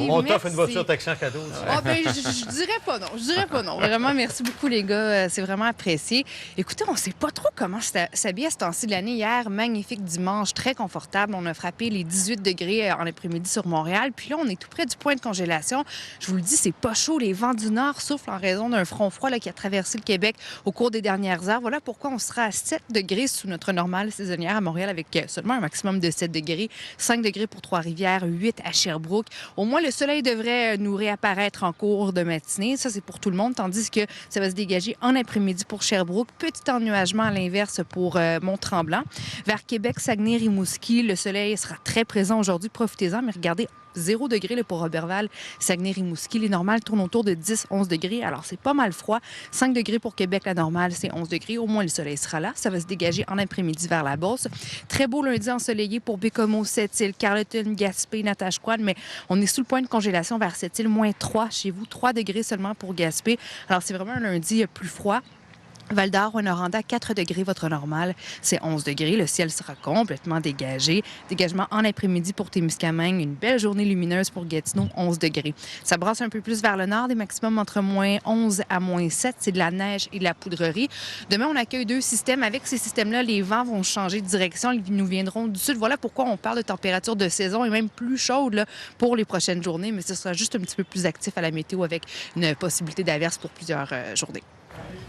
On t'offre une voiture taxi en cadeau. Ah, ben, je dirais pas non. Je dirais pas non. Vraiment, merci beaucoup, les gars. C'est vraiment apprécié. Écoutez, on sait pas trop comment s'habiller à ce temps-ci de l'année. Hier, magnifique dimanche, très confortable. On a frappé les 18 degrés en après-midi sur Montréal. Puis là, on est tout près du point de congélation. Je vous le dis, c'est pas chaud. Les vents du nord soufflent en raison d'un front froid là, qui a traversé le Québec au cours des dernières heures. Voilà pourquoi on sera à 7 degrés sous notre normale saisonnière à Montréal avec seulement un maximum de 7 degrés. 5 degrés pour Trois-Rivières, 8 à Sherbrooke. Au moins, le soleil devrait nous réapparaître en cours de matinée. Ça, c'est pour tout le monde, tandis que ça va se dégager en après-midi pour Sherbrooke. Petit ennuagement à l'inverse pour Mont-Tremblant. Vers Québec, Saguenay, Rimouski, le soleil sera très présent aujourd'hui. Profitez-en, mais regardez, 0 degré pour Roberval, Saguenay, Rimouski. Les normales tournent autour de 10-11 degrés. Alors, c'est pas mal froid. 5 degrés pour Québec, la normale, c'est 11 degrés. Au moins, le soleil sera là. Ça va se dégager en après-midi vers la Beauce. Très beau lundi ensoleillé pour Bécomo, Sept-Îles, Carleton, Gaspé, Natashquan. Mais on est sous le point de congélation vers Sept-Îles, moins 3 chez vous. 3 degrés seulement pour Gaspé. Alors, c'est vraiment un lundi plus froid. Val-d'Or, Rwanda, 4 degrés, votre normal, c'est 11 degrés. Le ciel sera complètement dégagé. Dégagement en après-midi pour Témiscamingue. Une belle journée lumineuse pour Gatineau, 11 degrés. Ça brasse un peu plus vers le nord, des maximums entre moins 11 à moins 7. C'est de la neige et de la poudrerie. Demain, on accueille 2 systèmes. Avec ces systèmes-là, les vents vont changer de direction. Ils nous viendront du sud. Voilà pourquoi on parle de température de saison et même plus chaude là, pour les prochaines journées. Mais ce sera juste un petit peu plus actif à la météo avec une possibilité d'averse pour plusieurs journées.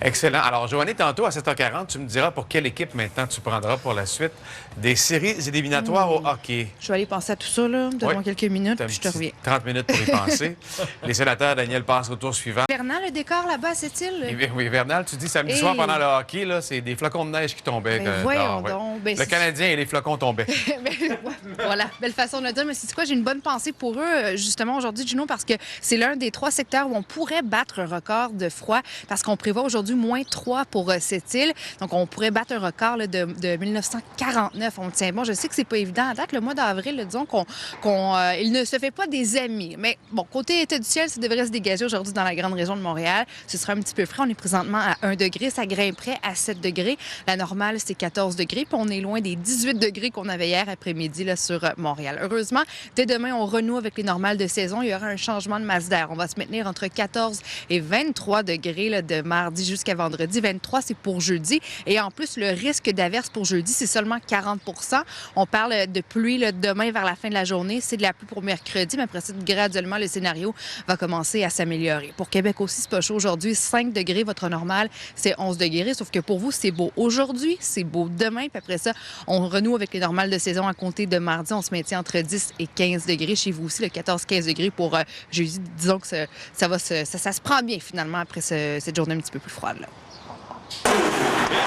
Excellent. Alors, Joanny, tantôt à 7h40, tu me diras pour quelle équipe maintenant tu prendras pour la suite des séries éliminatoires au hockey. Je vais aller penser à tout ça, là. Donne-moi quelques minutes, puis je te reviens. 30 minutes pour y penser. Les sénateurs, Daniel, passent au tour suivant. Vernal, le décor là-bas, c'est-il? Oui, Vernal, tu dis samedi soir pendant le hockey, là, c'est des flocons de neige qui tombaient. Voyons donc. Le Canadien et les flocons tombaient. Voilà, belle façon de le dire. Mais c'est quoi, j'ai une bonne pensée pour eux, justement, aujourd'hui, Juno, parce que c'est l'un des 3 secteurs où on pourrait battre un record de froid, parce qu'on prévoit aujourd'hui moins 3 pour Sept-Îles. Donc, on pourrait battre un record là, de 1949. On tient bon. Je sais que c'est pas évident. À date, le mois d'avril, disons il ne se fait pas des amis. Mais bon, côté état du ciel, ça devrait se dégager aujourd'hui dans la grande région de Montréal. Ce sera un petit peu frais. On est présentement à 1 degré. Ça grimperait à 7 degrés. La normale, c'est 14 degrés. Puis on est loin des 18 degrés qu'on avait hier après-midi là, sur Montréal. Heureusement, dès demain, on renoue avec les normales de saison. Il y aura un changement de masse d'air. On va se maintenir entre 14 et 23 degrés là, de mardi jusqu'à vendredi. 23, c'est pour jeudi. Et en plus, le risque d'averse pour jeudi, c'est seulement 40 %. On parle de pluie là, demain vers la fin de la journée. C'est de la pluie pour mercredi, mais après ça, graduellement, le scénario va commencer à s'améliorer. Pour Québec aussi, c'est pas chaud aujourd'hui. 5 degrés, votre normal, c'est 11 degrés. Sauf que pour vous, c'est beau aujourd'hui, c'est beau demain. Puis après ça, on renoue avec les normales de saison à compter de mardi. On se maintient entre 10 et 15 degrés. Chez vous aussi, le 14-15 degrés pour jeudi. Disons que ça se prend bien finalement après cette journée un petit peu plus froide. Là.